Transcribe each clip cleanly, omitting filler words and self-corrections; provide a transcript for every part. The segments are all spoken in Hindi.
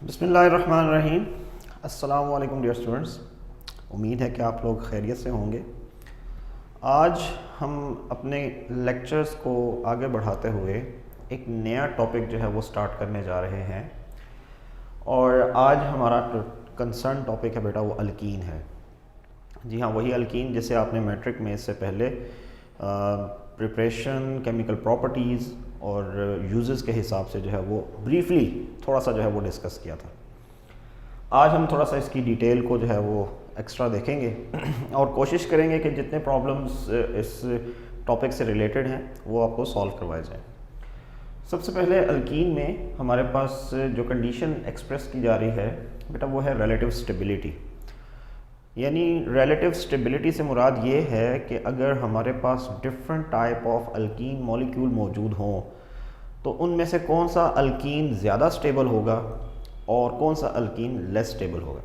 बिस्मिल्लाहिर्रहमानिर्रहीम। अस्सलामु अलैकुम डियर स्टूडेंट्स, उम्मीद है कि आप लोग खैरियत से होंगे। आज हम अपने लेक्चर्स को आगे बढ़ाते हुए एक नया टॉपिक जो है वो स्टार्ट करने जा रहे हैं और आज हमारा कंसर्न टॉपिक है बेटा वो अल्कीन है। जी हाँ, वही अल्कीन जिसे आपने मैट्रिक में इससे पहले प्रिपरेशन, केमिकल प्रॉपर्टीज़ और यूजेस के हिसाब से जो है वो ब्रीफली थोड़ा सा जो है वो डिस्कस किया था। आज हम थोड़ा सा इसकी डिटेल को जो है वो एक्स्ट्रा देखेंगे और कोशिश करेंगे कि जितने प्रॉब्लम्स इस टॉपिक से रिलेटेड हैं वो आपको सॉल्व करवाए जाएं। सबसे पहले अल्कीन में हमारे पास जो कंडीशन एक्सप्रेस की जा रही है बेटा वो है रिलेटिव स्टेबिलिटी। यानी रिलेटिव स्टेबिलिटी से मुराद ये है कि अगर हमारे पास different type of alkene molecule मौजूद हों तो उनमें से कौन सा अल्कीन ज़्यादा स्टेबल होगा और कौन सा अल्कीन लेस स्टेबल होगा।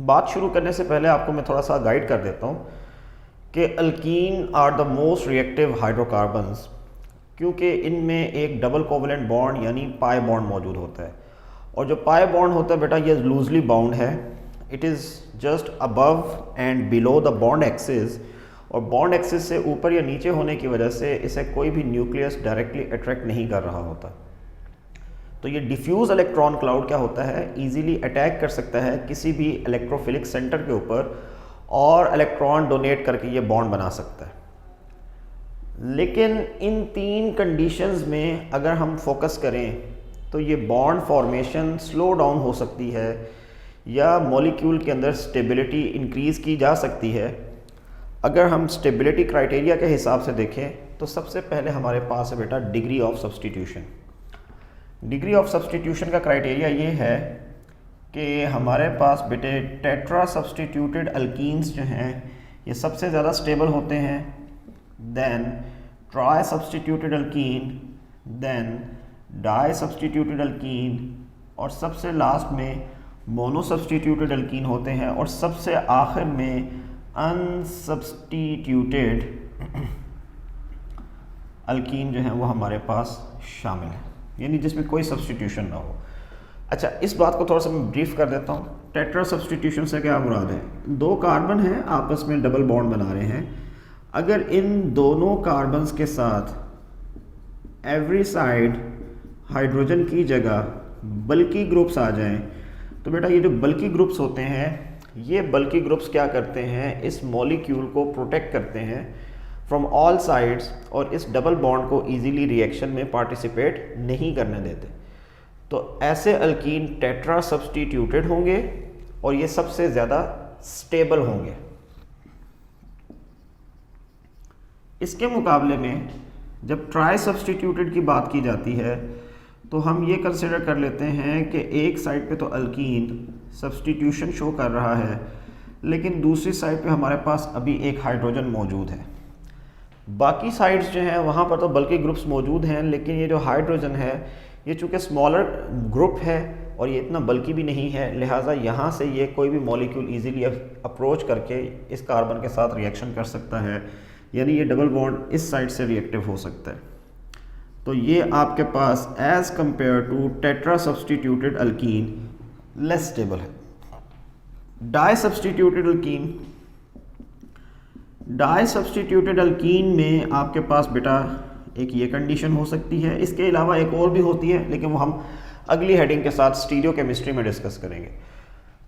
बात शुरू करने से पहले आपको मैं थोड़ा सा गाइड कर देता हूँ कि alkene are the most reactive hydrocarbons, क्योंकि इनमें एक डबल कोवलेंट बॉन्ड यानी पाई बॉन्ड मौजूद होता है और जो पाई बॉन्ड होता है बेटा ये लूजली बाउंड है। It is just above and below the bond axis और बॉन्ड एक्सिस से ऊपर या नीचे होने की वजह से इसे कोई भी न्यूक्लियस डायरेक्टली अट्रैक्ट नहीं कर रहा होता। तो ये डिफ्यूज इलेक्ट्रॉन क्लाउड क्या होता है, इजीली अटैक कर सकता है किसी भी इलेक्ट्रोफिलिक सेंटर के ऊपर और इलेक्ट्रॉन डोनेट करके ये बॉन्ड बना सकता है। लेकिन इन तीन कंडीशंस में अगर हम फोकस करें तो ये बॉन्ड फॉर्मेशन स्लो डाउन हो सकती है या मॉलिक्यूल के अंदर स्टेबिलिटी इंक्रीज़ की जा सकती है। अगर हम स्टेबिलिटी क्राइटेरिया के हिसाब से देखें तो सबसे पहले हमारे पास है बेटा degree of substitution. Degree of substitution का क्राइटेरिया ये है कि हमारे पास बेटे टेट्रा सब्स्टिट्यूटेड अल्कीन्स जो हैं ये सबसे ज़्यादा स्टेबल होते हैं, then trisubstituted alkene, then die substituted alkene और सबसे लास्ट में मोनो सब्स्टिट्यूटेड अल्कीन होते हैं और सबसे आखिर में अनसब्स्टिट्यूटेड अल्कीन जो है वो हमारे पास शामिल है, यानी जिसमें कोई सब्स्टिट्यूशन ना हो। अच्छा, इस बात को थोड़ा सा मैं ब्रीफ कर देता हूँ। टेट्रा सब्स्टिट्यूशन से क्या मुराद है, दो कार्बन हैं आपस में डबल बॉन्ड बना रहे हैं। अगर इन दोनों कार्बन्स के साथ एवरी साइड हाइड्रोजन की जगह बल्कि ग्रुप्स आ जाएं तो बेटा ये जो बल्कि ग्रुप्स होते हैं ये बल्कि ग्रुप्स क्या करते हैं, इस मॉलिक्यूल को प्रोटेक्ट करते हैं फ्रॉम ऑल साइड्स और इस डबल बॉन्ड को इजीली रिएक्शन में पार्टिसिपेट नहीं करने देते। तो ऐसे अल्कीन टेट्रा सब्स्टिट्यूटेड होंगे और ये सबसे ज़्यादा स्टेबल होंगे। इसके मुकाबले में जब ट्राई सब्स्टिट्यूटेड की बात की जाती है तो हम ये कंसिडर कर लेते हैं कि एक साइड पे तो अल्कीन सब्स्टिट्यूशन शो कर रहा है लेकिन दूसरी साइड पे हमारे पास अभी एक हाइड्रोजन मौजूद है। बाकी साइड्स जो हैं वहाँ पर तो बल्कि ग्रुप्स मौजूद हैं, लेकिन ये जो हाइड्रोजन है ये चूँकि स्मॉलर ग्रुप है और ये इतना बल्कि भी नहीं है, लिहाजा यहाँ से ये कोई भी मॉलिक्यूल ईजीली अप्रोच करके इस कार्बन के साथ रिएक्शन कर सकता है, यानी ये डबल बॉन्ड इस साइड से रिएक्टिव हो सकता है। तो ये आपके पास as compare to tetra substituted alkene less stable है। Di substituted alkene, di substituted alkene में आपके पास बेटा एक ये कंडीशन हो सकती है, इसके अलावा एक और भी होती है लेकिन वो हम अगली हेडिंग के साथ स्टीरियोकेमिस्ट्री में डिस्कस करेंगे।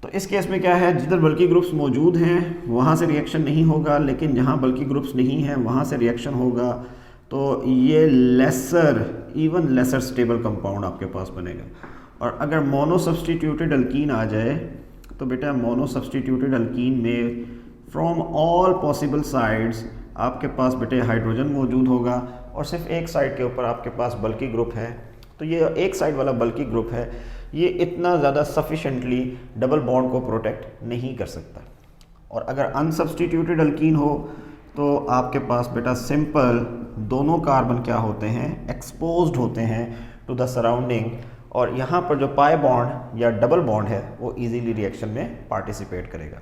तो इस केस में क्या है, जिधर बल्कि ग्रुप्स मौजूद हैं वहाँ से रिएक्शन नहीं होगा, लेकिन जहाँ बल्कि ग्रुप्स नहीं हैं वहाँ से रिएक्शन होगा। तो ये इवन लेसर स्टेबल कंपाउंड आपके पास बनेगा। और अगर मोनो सब्स्टिट्यूटेड अल्कीन आ जाए तो बेटा मोनो सब्स्टिट्यूटेड अल्कीन में फ्रॉम ऑल पॉसिबल साइड्स आपके पास बेटे हाइड्रोजन मौजूद होगा और सिर्फ एक साइड के ऊपर आपके पास बल्कि ग्रुप है। तो ये एक साइड वाला बल्कि ग्रुप है, ये इतना ज़्यादा सफिशेंटली डबल बॉन्ड को प्रोटेक्ट नहीं कर सकता। और अगर अनसब्स्टिट्यूटेड अल्कीन हो तो आपके पास बेटा सिंपल दोनों कार्बन क्या होते हैं, एक्सपोज्ड होते हैं टू द सराउंडिंग और यहाँ पर जो पाई बॉन्ड या डबल बॉन्ड है वो इजीली रिएक्शन में पार्टिसिपेट करेगा।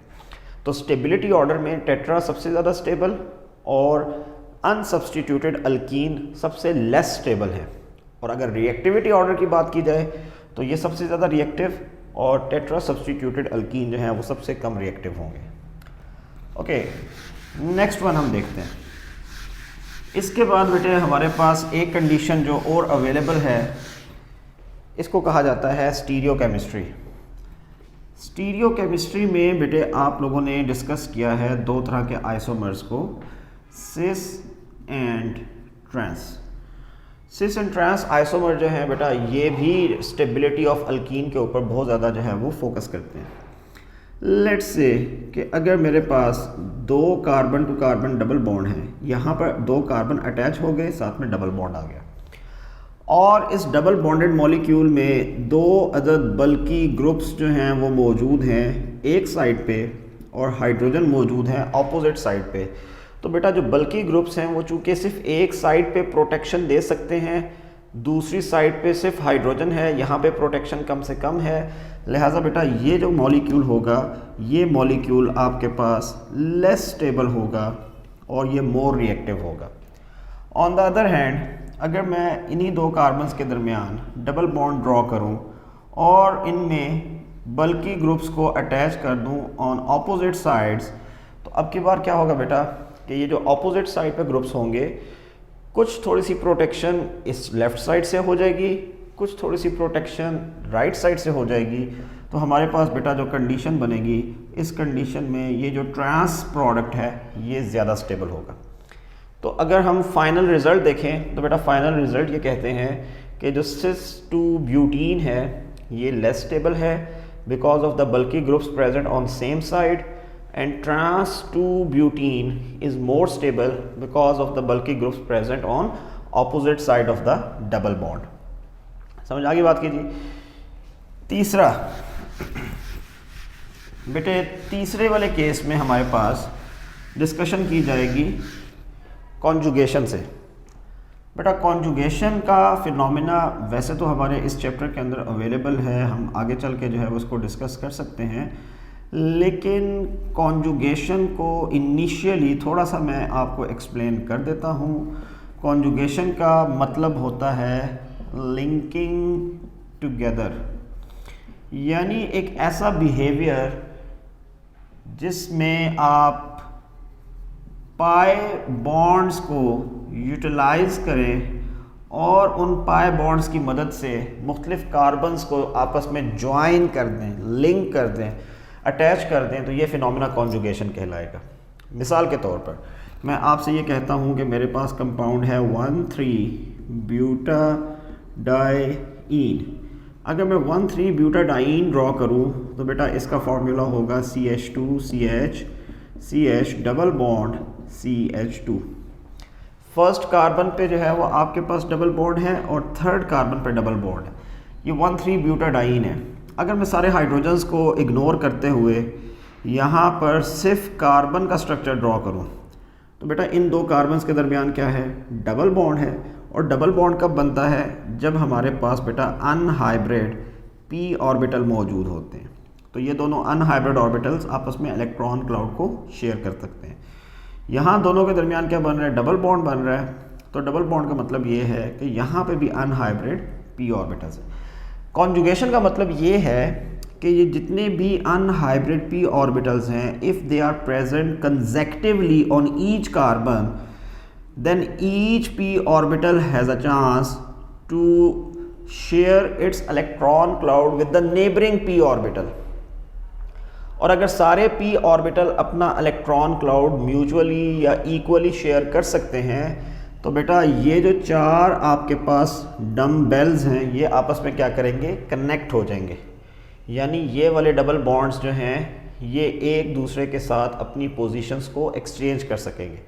तो स्टेबिलिटी ऑर्डर में टेट्रा सबसे ज़्यादा स्टेबल और अनसब्स्टिट्यूटेड अल्कीन सबसे लेस स्टेबल है। और अगर रिएक्टिविटी ऑर्डर की बात की जाए तो ये सबसे ज़्यादा रिएक्टिव और टेट्रा सब्स्टिट्यूटेड अल्कीन जो है वो सबसे कम रिएक्टिव होंगे। ओके, नेक्स्ट वन हम देखते हैं। इसके बाद बेटे हमारे पास एक कंडीशन जो और अवेलेबल है, इसको कहा जाता है स्टीरियोकेमिस्ट्री। स्टीरियोकेमिस्ट्री में बेटे आप लोगों ने डिस्कस किया है दो तरह के आइसोमर्स को, cis and trans. Cis and trans isomer जो है बेटा ये भी स्टेबिलिटी ऑफ अल्कीन के ऊपर बहुत ज़्यादा जो है वो फोकस करते हैं। लेट्स से कि अगर मेरे पास दो carbon to carbon double bond है, यहाँ पर दो कार्बन अटैच हो गए, साथ में डबल बॉन्ड आ गया, और इस डबल बॉन्डेड मॉलिक्यूल में दो अदद बल्की ग्रुप्स जो हैं वो मौजूद हैं एक साइड पे और हाइड्रोजन मौजूद है ऑपोजिट साइड पे। तो बेटा जो बल्की ग्रुप्स हैं वो चूँकि सिर्फ एक साइड पे प्रोटेक्शन दे सकते हैं, दूसरी साइड पे सिर्फ हाइड्रोजन है, यहाँ पे प्रोटेक्शन कम से कम है, लिहाजा बेटा ये जो मॉलिक्यूल होगा ये मॉलिक्यूल आपके पास लेस स्टेबल होगा और ये मोर रिएक्टिव होगा। ऑन द अदर हैंड अगर मैं इन्हीं दो कार्बन्स के दरमियान डबल बॉन्ड ड्रॉ करूं और इनमें बल्की ग्रुप्स को अटैच कर दूं ऑन ऑपोजिट साइड्स, तो अब की बार क्या होगा बेटा कि ये जो ऑपोजिट साइड पे ग्रुप्स होंगे, कुछ थोड़ी सी प्रोटेक्शन इस लेफ़्ट साइड से हो जाएगी, कुछ थोड़ी सी प्रोटेक्शन राइट साइड से हो जाएगी। तो हमारे पास बेटा जो कंडीशन बनेगी, इस कंडीशन में ये जो ट्रांस प्रोडक्ट है ये ज़्यादा स्टेबल होगा। तो अगर हम फाइनल रिज़ल्ट देखें तो बेटा फाइनल रिज़ल्ट ये कहते हैं कि जो सिस टू ब्यूटीन है ये लेस स्टेबल है because of the bulky groups present on same side, and trans two butene is more stable because of the bulky groups present on opposite side of the double bond. समझ आगे बात कीजिए। तीसरा बेटे, तीसरे वाले केस में हमारे पास डिस्कशन की जाएगी कॉन्जुगेशन से। बेटा कॉन्जुगेशन का फिनोमेना वैसे तो हमारे इस चैप्टर के अंदर अवेलेबल है, हम आगे चल के जो है उसको डिस्कस कर सकते हैं, लेकिन कॉन्जुगेशन को इनिशियली थोड़ा सा मैं आपको एक्सप्लेन कर देता हूँ। कॉन्जुगेशन का मतलब होता है लिंकिंग टुगेदर, यानी एक ऐसा बिहेवियर जिसमें आप पाई बॉन्ड्स को यूटिलाइज करें और उन पाई बॉन्ड्स की मदद से मुख्तलिफ कार्बन्स को आपस में ज्वाइन कर दें, लिंक कर दें, अटैच कर दें, तो ये फिनोमेना कॉन्जुगेशन कहलाएगा। मिसाल के तौर पर मैं आपसे ये कहता हूँ कि मेरे पास कंपाउंड है 1,3-ब्यूटाडाईन। अगर मैं 1,3-ब्यूटाडाईन ड्रॉ करूँ तो बेटा इसका फार्मूला होगा CH2CH double bond CH2। First carbon पे जो है वो आपके पास डबल बॉन्ड है और थर्ड कार्बन पे डबल बॉन्ड है। ये 1,3-ब्यूटाडाईन है। अगर मैं सारे हाइड्रोजन्स को इग्नोर करते हुए यहाँ पर सिर्फ कार्बन का स्ट्रक्चर ड्रॉ करूँ तो बेटा इन दो कार्बन्स के दरमियान क्या है, डबल बॉन्ड है। और डबल बॉन्ड कब बनता है, जब हमारे पास बेटा अनहाइब्रिड p ऑर्बिटल मौजूद होते हैं। तो ये दोनों अनहाइब्रिड ऑर्बिटल्स आपस में इलेक्ट्रॉन क्लाउड को शेयर कर सकते हैं। यहाँ दोनों के दरमियान क्या बन रहा है, डबल बॉन्ड बन रहा है। तो डबल बॉन्ड का मतलब ये है कि यहाँ पे भी अनहाइब्रिड p ऑर्बिटल्स है। कॉन्जुगेशन का मतलब ये है कि ये जितने भी अनहाइब्रिड p ऑर्बिटल्स हैं, if they are present consecutively on each carbon, then each p orbital has a chance to share its electron cloud with the neighboring p orbital। और अगर सारे p ऑर्बिटल अपना इलेक्ट्रॉन क्लाउड म्यूचुअली या इक्वली शेयर कर सकते हैं तो बेटा ये जो चार आपके पास डम्बेल्स हैं ये आपस में क्या करेंगे, कनेक्ट हो जाएंगे। यानी ये वाले डबल बॉन्ड्स जो हैं ये एक दूसरे के साथ अपनी पोजीशंस को एक्सचेंज कर सकेंगे।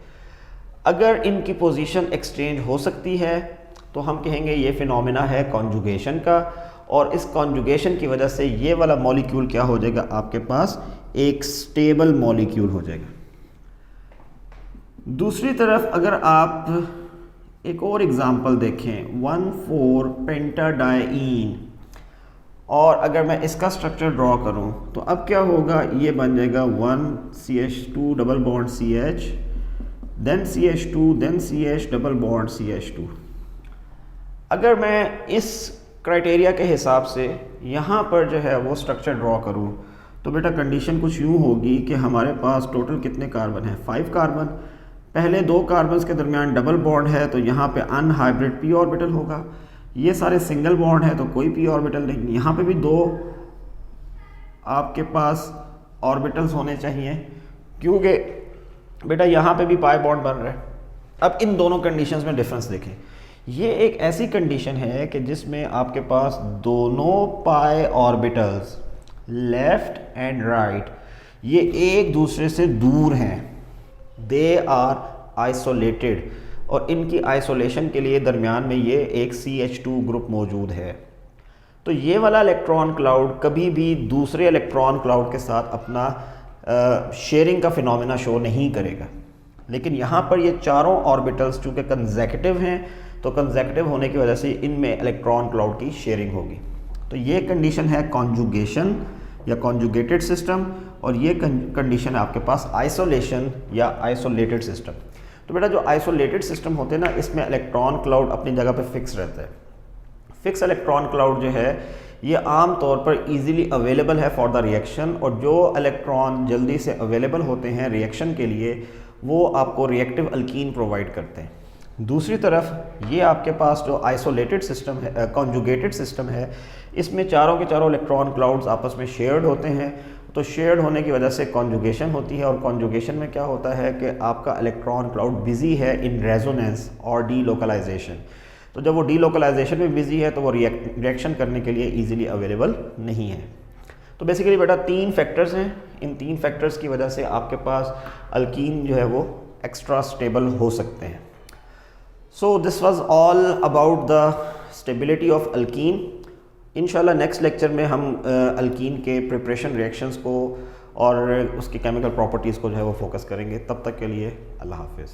अगर इनकी पोजीशन एक्सचेंज हो सकती है तो हम कहेंगे ये फिनोमेना है कॉन्जुगेशन का, और इस कॉन्जुगेशन की वजह से ये वाला मॉलिक्यूल क्या हो जाएगा, आपके पास एक स्टेबल मॉलिक्यूल हो जाएगा। दूसरी तरफ अगर आप एक और एग्जांपल देखें 1,4-पेंटाडाईन, और अगर मैं इसका स्ट्रक्चर ड्रॉ करूं तो अब क्या होगा, ये बन जाएगा 1CH2 double bond CH, then CH2, then CH double bond CH2। अगर मैं इस क्राइटेरिया के हिसाब से यहाँ पर जो है वो स्ट्रक्चर ड्रॉ करूँ, तो बेटा कंडीशन कुछ यूँ होगी कि हमारे पास टोटल कितने कार्बन है, 5 कार्बन। पहले 2 कार्बन्स के दरमियान डबल बॉन्ड है तो यहाँ पे अनहाइब्रिड p ऑर्बिटल होगा। ये सारे सिंगल बॉन्ड है तो कोई p ऑर्बिटल नहीं। यहाँ पे भी 2 आपके पास ऑर्बिटल्स होने चाहिए, क्योंकि बेटा यहाँ पे भी पाई बॉन्ड बन रहा है। अब इन दोनों कंडीशंस में डिफरेंस देखें। ये एक ऐसी कंडीशन है कि जिसमें आपके पास दोनों पाई ऑर्बिटल्स लेफ्ट एंड राइट ये एक दूसरे से दूर हैं, दे आर आइसोलेटेड, और इनकी आइसोलेशन के लिए दरमियान में ये एक CH2 ग्रुप मौजूद है। तो ये वाला इलेक्ट्रॉन क्लाउड कभी भी दूसरे इलेक्ट्रॉन क्लाउड के साथ अपना शेयरिंग का फिनोमेना शो नहीं करेगा। लेकिन यहाँ पर ये चारों ऑर्बिटल्स चूँकि कंसेक्यूटिव हैं, तो कंसेक्यूटिव होने की वजह से इनमें इलेक्ट्रॉन क्लाउड की शेयरिंग होगी। तो ये कंडीशन है कॉन्जुगेशन या कॉन्जुगेटेड सिस्टम, और ये कंडीशन है आपके पास आइसोलेशन या आइसोलेटेड सिस्टम। तो बेटा जो आइसोलेटेड सिस्टम होते हैं ना, इसमें इलेक्ट्रॉन क्लाउड अपनी जगह पे फिक्स रहता है। फिक्स इलेक्ट्रॉन क्लाउड जो है ये आम तौर पर इजीली अवेलेबल है फॉर द रिएक्शन, और जो इलेक्ट्रॉन जल्दी से अवेलेबल होते हैं रिएक्शन के लिए वो आपको रिएक्टिव अल्कीन प्रोवाइड करते हैं। दूसरी तरफ ये आपके पास जो आइसोलेटेड सिस्टम है, कॉन्जुगेटेड सिस्टम है, इसमें चारों के चारों इलेक्ट्रॉन क्लाउड्स आपस में शेयर्ड होते हैं। तो शेयर्ड होने की वजह से कॉन्जुगेशन होती है, और कॉन्जुगेशन में क्या होता है कि आपका इलेक्ट्रॉन क्लाउड बिजी है इन रेजोनेंस और डीलोकलाइजेशन। तो जब वो डीलोकलाइजेशन में बिजी है तो वो रिएक्शन करने के लिए इजीली अवेलेबल नहीं है। तो बेसिकली बेटा 3 फैक्टर्स हैं, इन 3 फैक्टर्स की वजह से आपके पास अल्कीन जो है वो एक्स्ट्रा स्टेबल हो सकते हैं। So this was all about the stability of alkyne. इंशाल्लाह नेक्स्ट लेक्चर में हम अल्कीन के प्रिपरेशन रिएक्शंस को और उसकी केमिकल प्रॉपर्टीज़ को जो है वो फोकस करेंगे। तब तक के लिए अल्लाह हाफिज़।